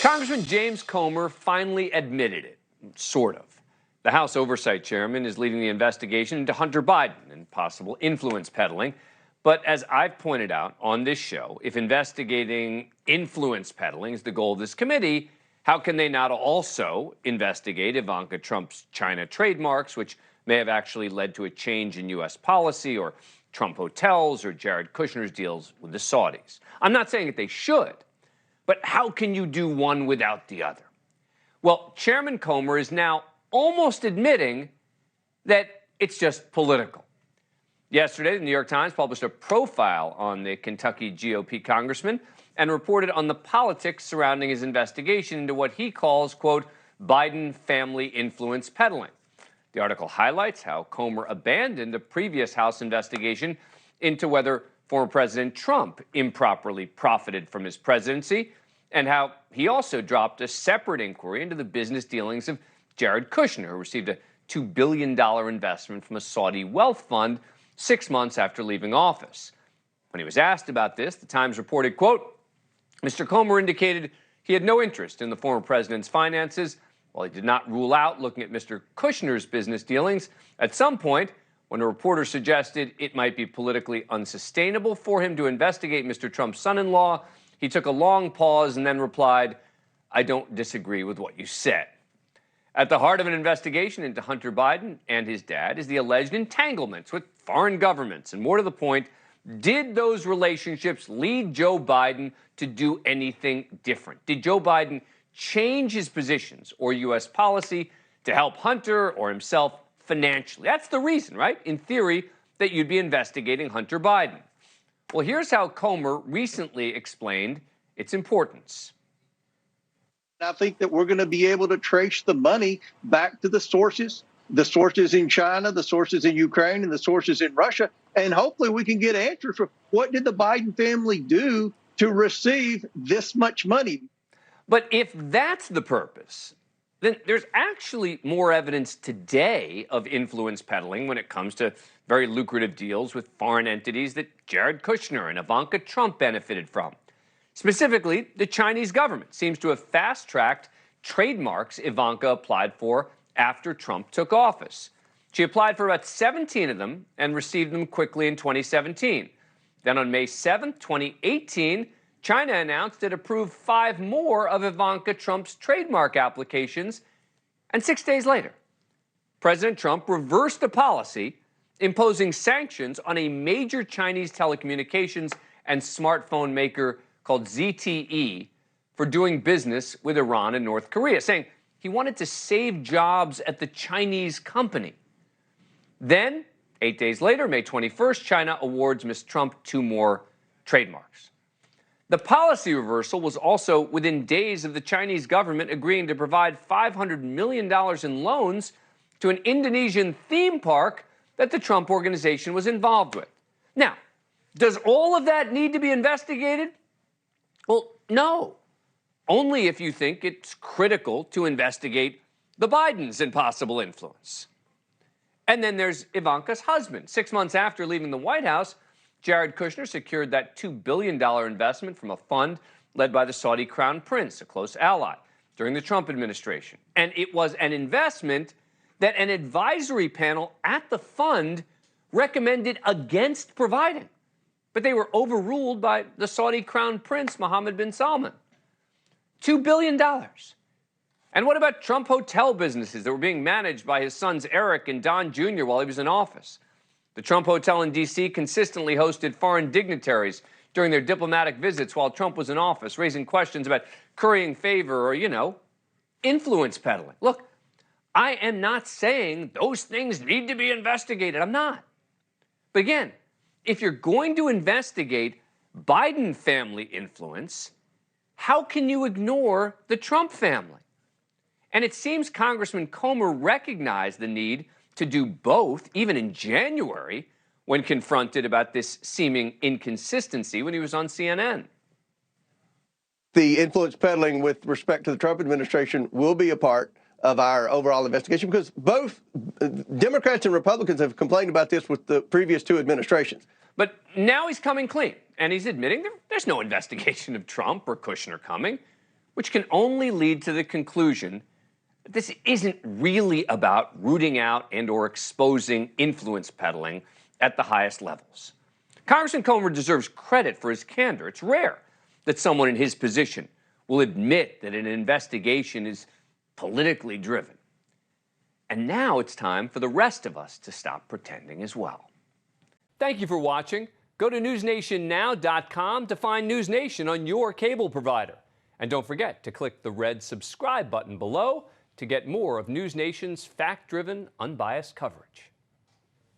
Congressman James Comer finally admitted it, sort of. The House Oversight chairman is leading the investigation into Hunter Biden and possible influence peddling. But as I've pointed out on this show, if investigating influence peddling is the goal of this committee, how can they not also investigate Ivanka Trump's China trademarks, which may have actually led to a change in U.S. policy, or Trump hotels, or Jared Kushner's deals with the Saudis? I'm not saying that they should, but how can you do one without the other? Well, Chairman Comer is now almost admitting that it's just political. Yesterday, the New York Times published a profile on the Kentucky GOP congressman and reported on the politics surrounding his investigation into what he calls, quote, Biden family influence peddling. The article highlights how Comer abandoned a previous House investigation into whether former President Trump improperly profited from his presidency, and how he also dropped a separate inquiry into the business dealings of Jared Kushner, who received a $2 billion investment from a Saudi wealth fund 6 months after leaving office. When he was asked about this, the Times reported, quote, Mr. Comer indicated he had no interest in the former president's finances, while he did not rule out looking at Mr. Kushner's business dealings. At some point, when a reporter suggested it might be politically unsustainable for him to investigate Mr. Trump's son-in-law, he took a long pause and then replied, I don't disagree with what you said. At the heart of an investigation into Hunter Biden and his dad is the alleged entanglements with foreign governments. And more to the point, did those relationships lead Joe Biden to do anything different? Did Joe Biden change his positions or U.S. policy to help Hunter or himself financially? That's the reason, right? In theory, that you'd be investigating Hunter Biden. Well, here's how Comer recently explained its importance. I think that we're going to be able to trace the money back to the sources in China, the sources in Ukraine, and the sources in Russia. And hopefully we can get answers for what did the Biden family do to receive this much money. But if that's the purpose, then there's actually more evidence today of influence peddling when it comes to very lucrative deals with foreign entities that Jared Kushner and Ivanka Trump benefited from. Specifically, the Chinese government seems to have fast-tracked trademarks Ivanka applied for after Trump took office. She applied for about 17 of them and received them quickly in 2017. Then on May 7, 2018, China announced it approved 5 more of Ivanka Trump's trademark applications. And 6 days later, President Trump reversed the policy, imposing sanctions on a major Chinese telecommunications and smartphone maker called ZTE for doing business with Iran and North Korea, saying he wanted to save jobs at the Chinese company. Then, 8 days later, May 21st, China awards Ms. Trump 2 more trademarks. The policy reversal was also within days of the Chinese government agreeing to provide $500 million in loans to an Indonesian theme park that the Trump organization was involved with. Now, does all of that need to be investigated? Well, no. Only if you think it's critical to investigate the Bidens and possible influence. And then there's Ivanka's husband. 6 months after leaving the White House, Jared Kushner secured that $2 billion investment from a fund led by the Saudi Crown Prince, a close ally, during the Trump administration. And it was an investment that an advisory panel at the fund recommended against providing. But they were overruled by the Saudi Crown Prince, Mohammed bin Salman. $2 billion. And what about Trump hotel businesses that were being managed by his sons Eric and Don Jr. while he was in office? The Trump Hotel in D.C. consistently hosted foreign dignitaries during their diplomatic visits while Trump was in office, raising questions about currying favor or, influence peddling. Look, I am not saying those things need to be investigated. I'm not. But again, if you're going to investigate Biden family influence, how can you ignore the Trump family? And it seems Congressman Comer recognized the need to do both, even in January, when confronted about this seeming inconsistency when he was on CNN. The influence peddling with respect to the Trump administration will be a part of our overall investigation because both Democrats and Republicans have complained about this with the previous 2 administrations. But now he's coming clean, and he's admitting there's no investigation of Trump or Kushner coming. which can only lead to the conclusion that this isn't really about rooting out and or exposing influence peddling at the highest levels. Congressman Comer deserves credit for his candor. It's rare that someone in his position will admit that an investigation is politically driven. And now it's time for the rest of us to stop pretending as well. Thank you for watching. Go to newsnationnow.com to find NewsNation on your cable provider. And don't forget to click the red subscribe button below to get more of NewsNation's fact-driven, unbiased coverage.